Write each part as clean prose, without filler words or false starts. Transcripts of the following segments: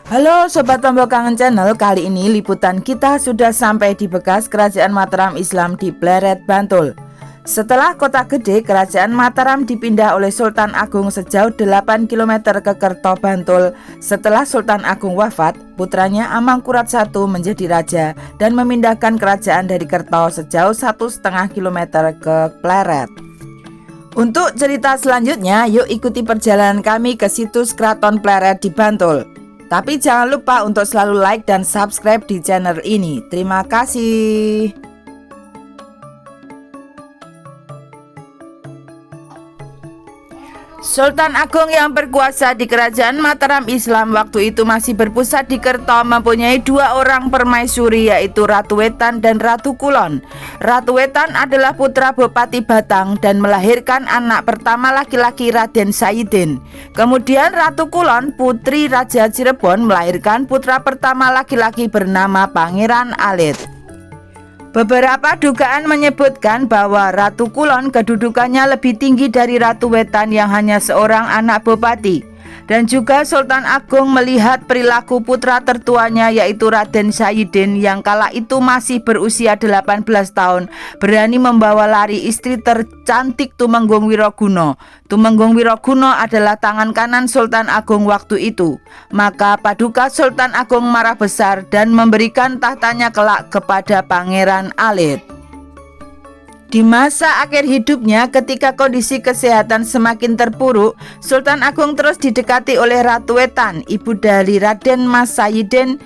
Halo Sobat Tombok Kangen Channel, kali ini liputan kita sudah sampai di bekas Kerajaan Mataram Islam di Pleret, Bantul. Setelah kota gede, Kerajaan Mataram dipindah oleh Sultan Agung sejauh 8 km ke Kerto, Bantul. Setelah Sultan Agung wafat, putranya Amangkurat I menjadi raja dan memindahkan kerajaan dari Kerto sejauh 1,5 km ke Pleret. Untuk cerita selanjutnya, yuk ikuti perjalanan kami ke situs Keraton Pleret di Bantul. Tapi jangan lupa untuk selalu like dan subscribe di channel ini. Terima kasih. Sultan Agung yang berkuasa di Kerajaan Mataram Islam waktu itu masih berpusat di Kerto mempunyai 2 orang permaisuri, yaitu Ratu Wetan dan Ratu Kulon. Ratu Wetan adalah putra Bupati Batang dan melahirkan anak pertama laki-laki Raden Sayyidin. Kemudian Ratu Kulon, putri Raja Cirebon, melahirkan putra pertama laki-laki bernama Pangeran Alit. Beberapa dugaan menyebutkan bahwa Ratu Kulon kedudukannya lebih tinggi dari Ratu Wetan yang hanya seorang anak bupati. Dan juga Sultan Agung melihat perilaku putra tertuanya, yaitu Raden Sayyidin, yang kala itu masih berusia 18 tahun, berani membawa lari istri tercantik Tumenggung Wiroguna. Tumenggung Wiroguna adalah tangan kanan Sultan Agung waktu itu. Maka Paduka Sultan Agung marah besar dan memberikan tahtanya kelak kepada Pangeran Alit. Di masa akhir hidupnya, ketika kondisi kesehatan semakin terpuruk, Sultan Agung terus didekati oleh Ratu Wetan, ibu dari Raden Mas Sayyidin,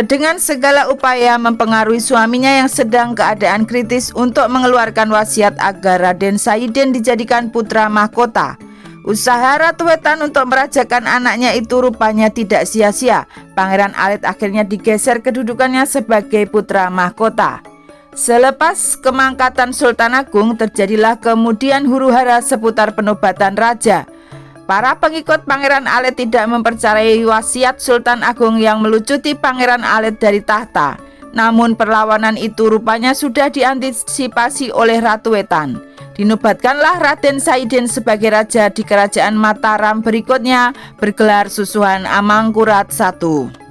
dengan segala upaya mempengaruhi suaminya yang sedang keadaan kritis untuk mengeluarkan wasiat agar Raden Sayyidin dijadikan putra mahkota. Usaha Ratu Wetan untuk merajakan anaknya itu rupanya tidak sia-sia. Pangeran Alit akhirnya digeser kedudukannya sebagai putra mahkota. Selepas kemangkatan Sultan Agung, terjadilah kemudian huru-hara seputar penobatan raja. Para pengikut Pangeran Alit tidak mempercayai wasiat Sultan Agung yang melucuti Pangeran Alit dari tahta. Namun perlawanan itu rupanya sudah diantisipasi oleh Ratu Wetan. Dinobatkanlah Raden Sayyidin sebagai raja di Kerajaan Mataram berikutnya, bergelar Susuhan Amangkurat I.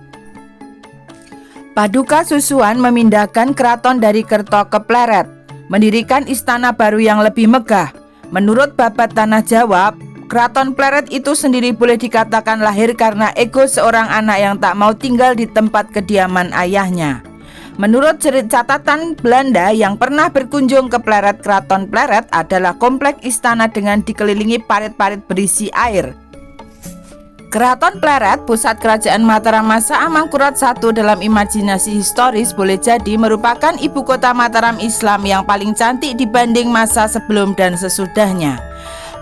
Paduka Susuhan memindahkan keraton dari Kerto ke Pleret, mendirikan istana baru yang lebih megah. Menurut Babat Tanah Jawa, keraton Pleret itu sendiri boleh dikatakan lahir karena ego seorang anak yang tak mau tinggal di tempat kediaman ayahnya. Menurut catatan Belanda yang pernah berkunjung ke Pleret, keraton Pleret adalah kompleks istana dengan dikelilingi parit-parit berisi air. Keraton Pleret, pusat kerajaan Mataram masa Amangkurat I dalam imajinasi historis, boleh jadi merupakan ibu kota Mataram Islam yang paling cantik dibanding masa sebelum dan sesudahnya.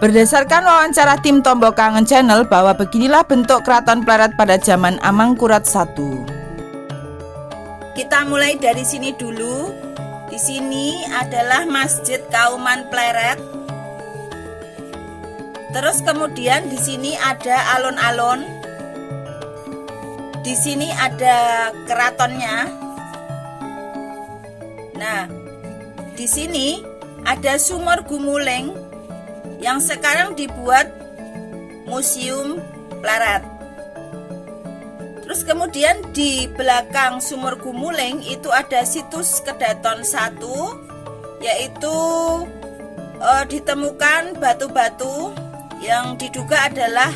Berdasarkan wawancara tim Tombok Kangen Channel bahwa beginilah bentuk Keraton Pleret pada zaman Amangkurat I. Kita mulai dari sini dulu. Di sini adalah Masjid Kauman Pleret. Terus kemudian di sini ada alun-alun. Di sini ada keratonnya. Nah, di sini ada Sumur Gumuling yang sekarang dibuat Museum Pleret. Terus kemudian di belakang Sumur Gumuling itu ada situs Kedaton 1, yaitu ditemukan batu-batu yang diduga adalah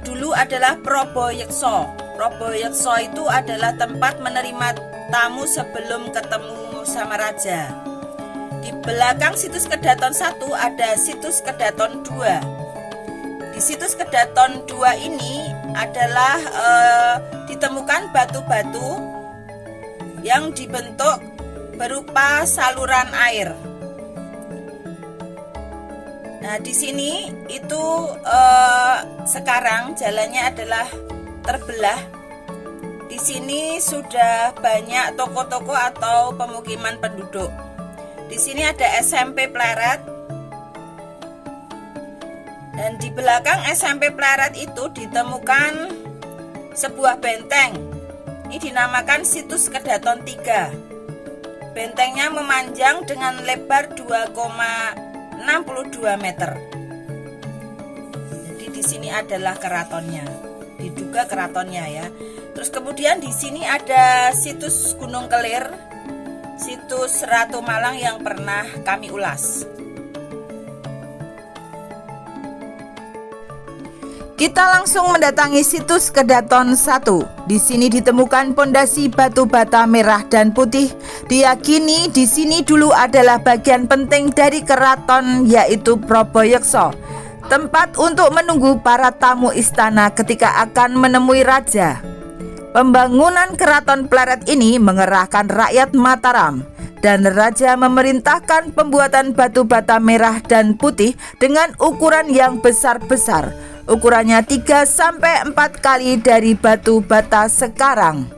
dulu adalah Proboyekso. Proboyekso itu adalah tempat menerima tamu sebelum ketemu sama raja. Di belakang situs Kedaton 1 ada situs Kedaton 2. Di situs Kedaton 2 ini adalah ditemukan batu-batu yang dibentuk berupa saluran air. Nah, di sini itu sekarang jalannya adalah terbelah. Di sini sudah banyak toko-toko atau pemukiman penduduk. Di sini ada SMP Pleret. Dan di belakang SMP Pleret itu ditemukan sebuah benteng. Ini dinamakan Situs Kedaton 3. Bentengnya memanjang dengan lebar 2,62 meter. Jadi di sini adalah keratonnya. Diduga keratonnya ya. Terus kemudian di sini ada situs Gunung Kelir, situs Ratu Malang yang pernah kami ulas. Kita langsung mendatangi situs Kedaton 1. Di sini ditemukan pondasi batu bata merah dan putih. Diyakini di sini dulu adalah bagian penting dari keraton, yaitu Proboyekso, tempat untuk menunggu para tamu istana ketika akan menemui raja. Pembangunan keraton Pleret ini mengerahkan rakyat Mataram, dan raja memerintahkan pembuatan batu bata merah dan putih dengan ukuran yang besar-besar. Ukurannya 3-4 kali dari batu bata sekarang.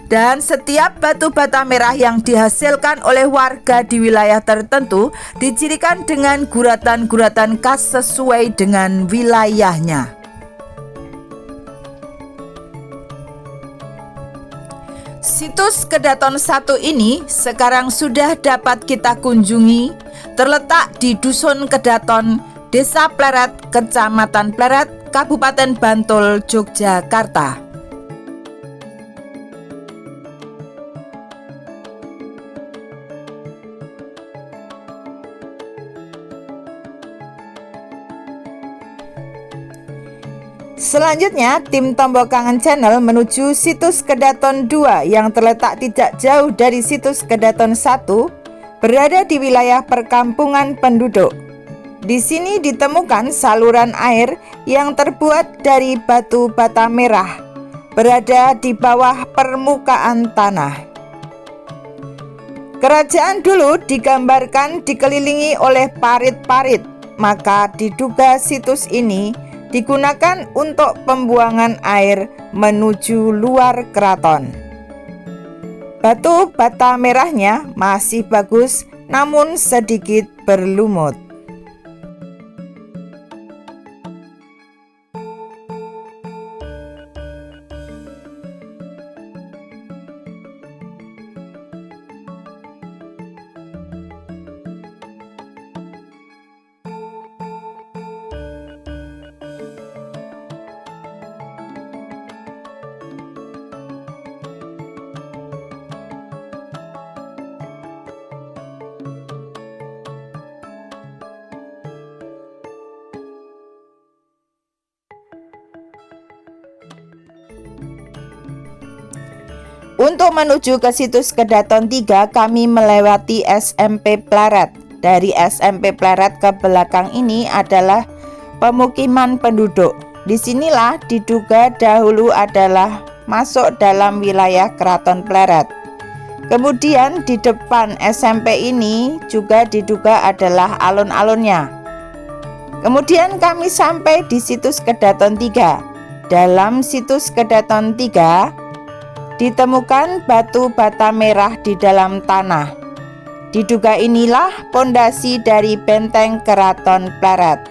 Dan setiap batu bata merah yang dihasilkan oleh warga di wilayah tertentu dicirikan dengan guratan-guratan khas sesuai dengan wilayahnya. Situs Kedaton 1 ini sekarang sudah dapat kita kunjungi. Terletak di Dusun Kedaton, Desa Pleret, Kecamatan Pleret, Kabupaten Bantul, Yogyakarta. Selanjutnya, tim Tombok Kangen Channel menuju situs Kedaton 2 yang terletak tidak jauh dari situs Kedaton 1, berada di wilayah perkampungan penduduk. Di sini ditemukan saluran air yang terbuat dari batu bata merah, berada di bawah permukaan tanah. Kerajaan dulu digambarkan dikelilingi oleh parit-parit, maka diduga situs ini digunakan untuk pembuangan air menuju luar keraton. Batu bata merahnya masih bagus, namun sedikit berlumut. Untuk menuju ke situs Kedaton 3, kami melewati SMP Pleret. Dari SMP Pleret ke belakang ini adalah pemukiman penduduk. Disinilah diduga dahulu adalah masuk dalam wilayah Keraton Pleret. Kemudian di depan SMP ini juga diduga adalah alun-alunnya. Kemudian kami sampai di situs Kedaton 3. Dalam situs Kedaton 3 ditemukan batu bata merah di dalam tanah. Diduga inilah pondasi dari benteng Keraton Pleret.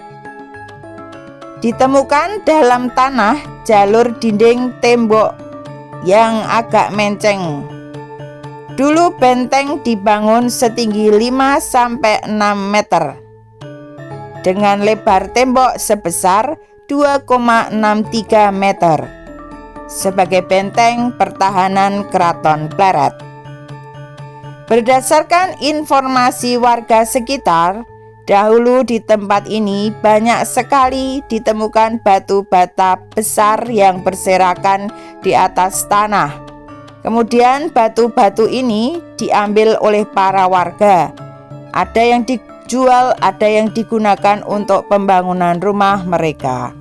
Ditemukan dalam tanah jalur dinding tembok yang agak menceng. Dulu benteng dibangun setinggi 5-6 meter dengan lebar tembok sebesar 2,63 meter sebagai benteng pertahanan Keraton Pleret. Berdasarkan informasi warga sekitar, dahulu di tempat ini banyak sekali ditemukan batu bata besar yang berserakan di atas tanah. Kemudian batu-batu ini diambil oleh para warga. Ada yang dijual, ada yang digunakan untuk pembangunan rumah mereka.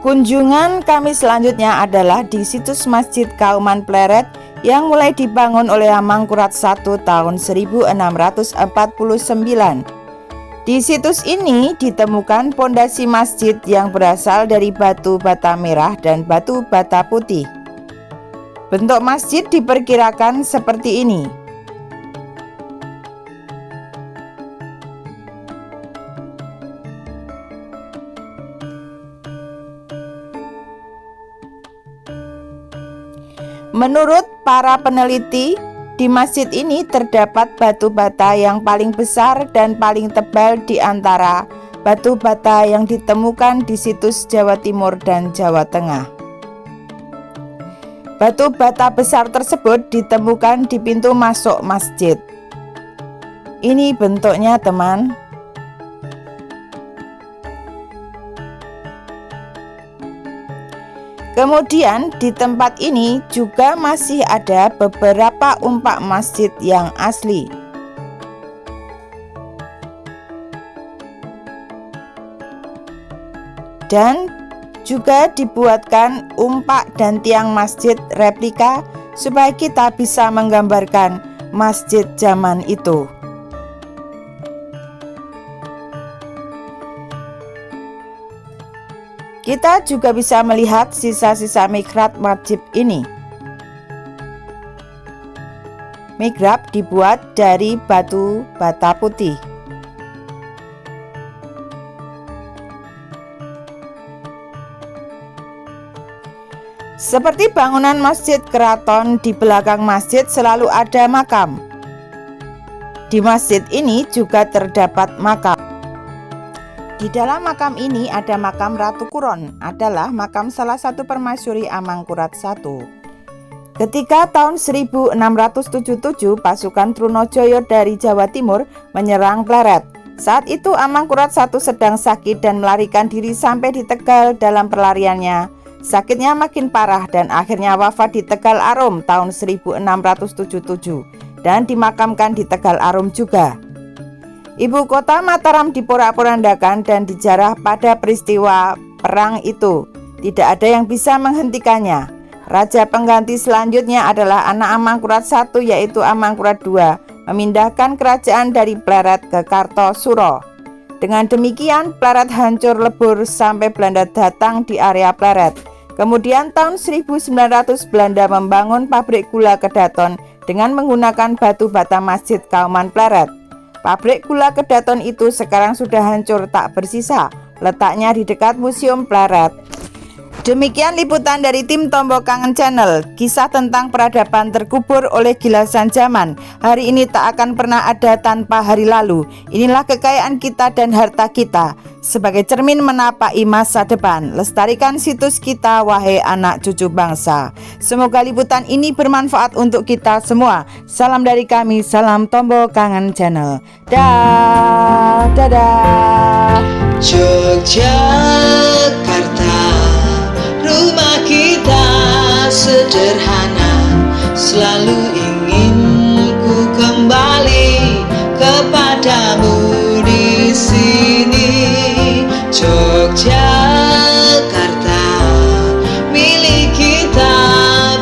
Kunjungan kami selanjutnya adalah di situs Masjid Kauman Pleret yang mulai dibangun oleh Hamengkurat I tahun 1649. Di situs ini ditemukan pondasi masjid yang berasal dari batu bata merah dan batu bata putih. Bentuk masjid diperkirakan seperti ini. Menurut para peneliti, di masjid ini terdapat batu bata yang paling besar dan paling tebal di antara batu bata yang ditemukan di situs Jawa Timur dan Jawa Tengah. Batu bata besar tersebut ditemukan di pintu masuk masjid. Ini bentuknya, teman. Kemudian di tempat ini juga masih ada beberapa umpak masjid yang asli. Dan juga dibuatkan umpak dan tiang masjid replika supaya kita bisa menggambarkan masjid zaman itu. Kita juga bisa melihat sisa-sisa mihrab masjid ini. Mihrab dibuat dari batu bata putih. Seperti bangunan masjid keraton, di belakang masjid selalu ada makam. Di masjid ini juga terdapat makam. Di dalam makam ini ada makam Ratu Kuron, adalah makam salah satu permaisuri Amangkurat I. Ketika tahun 1677 pasukan Trunojoyo dari Jawa Timur menyerang Pleret. Saat itu Amangkurat I sedang sakit dan melarikan diri sampai di Tegal. Dalam pelariannya, sakitnya makin parah dan akhirnya wafat di Tegal Arum tahun 1677 dan dimakamkan di Tegal Arum juga. Ibu kota Mataram diporak-porandakan dan dijarah pada peristiwa perang itu. Tidak ada yang bisa menghentikannya. Raja pengganti selanjutnya adalah anak Amangkurat I, yaitu Amangkurat II, memindahkan kerajaan dari Pleret ke Kartosuro. Dengan demikian Pleret hancur lebur sampai Belanda datang di area Pleret. Kemudian tahun 1900 Belanda membangun pabrik gula Kedaton dengan menggunakan batu bata masjid Kauman Pleret. Pabrik gula Kedaton itu sekarang sudah hancur tak bersisa, letaknya di dekat Museum Pleret. Demikian liputan dari tim Tombo Kangen Channel. Kisah tentang peradaban terkubur oleh gilasan zaman. Hari ini tak akan pernah ada tanpa hari lalu. Inilah kekayaan kita dan harta kita. Sebagai cermin menapai masa depan, lestarikan situs kita, wahai anak cucu bangsa. Semoga liputan ini bermanfaat untuk kita semua. Salam dari kami, salam Tombo Kangen Channel. Dadah. Yogyakarta, rumah kita sederhana, selalu ingin ku kembali kepadamu di sini. Yogyakarta, milik kita,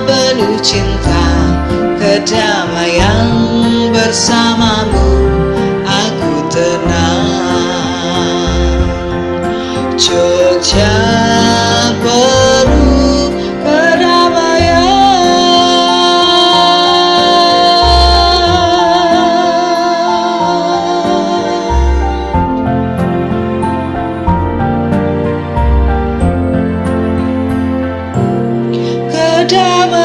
penuh cinta, kedamaian bersamamu, aku tenang. Jogja penuh kedamaian. Kedamaian.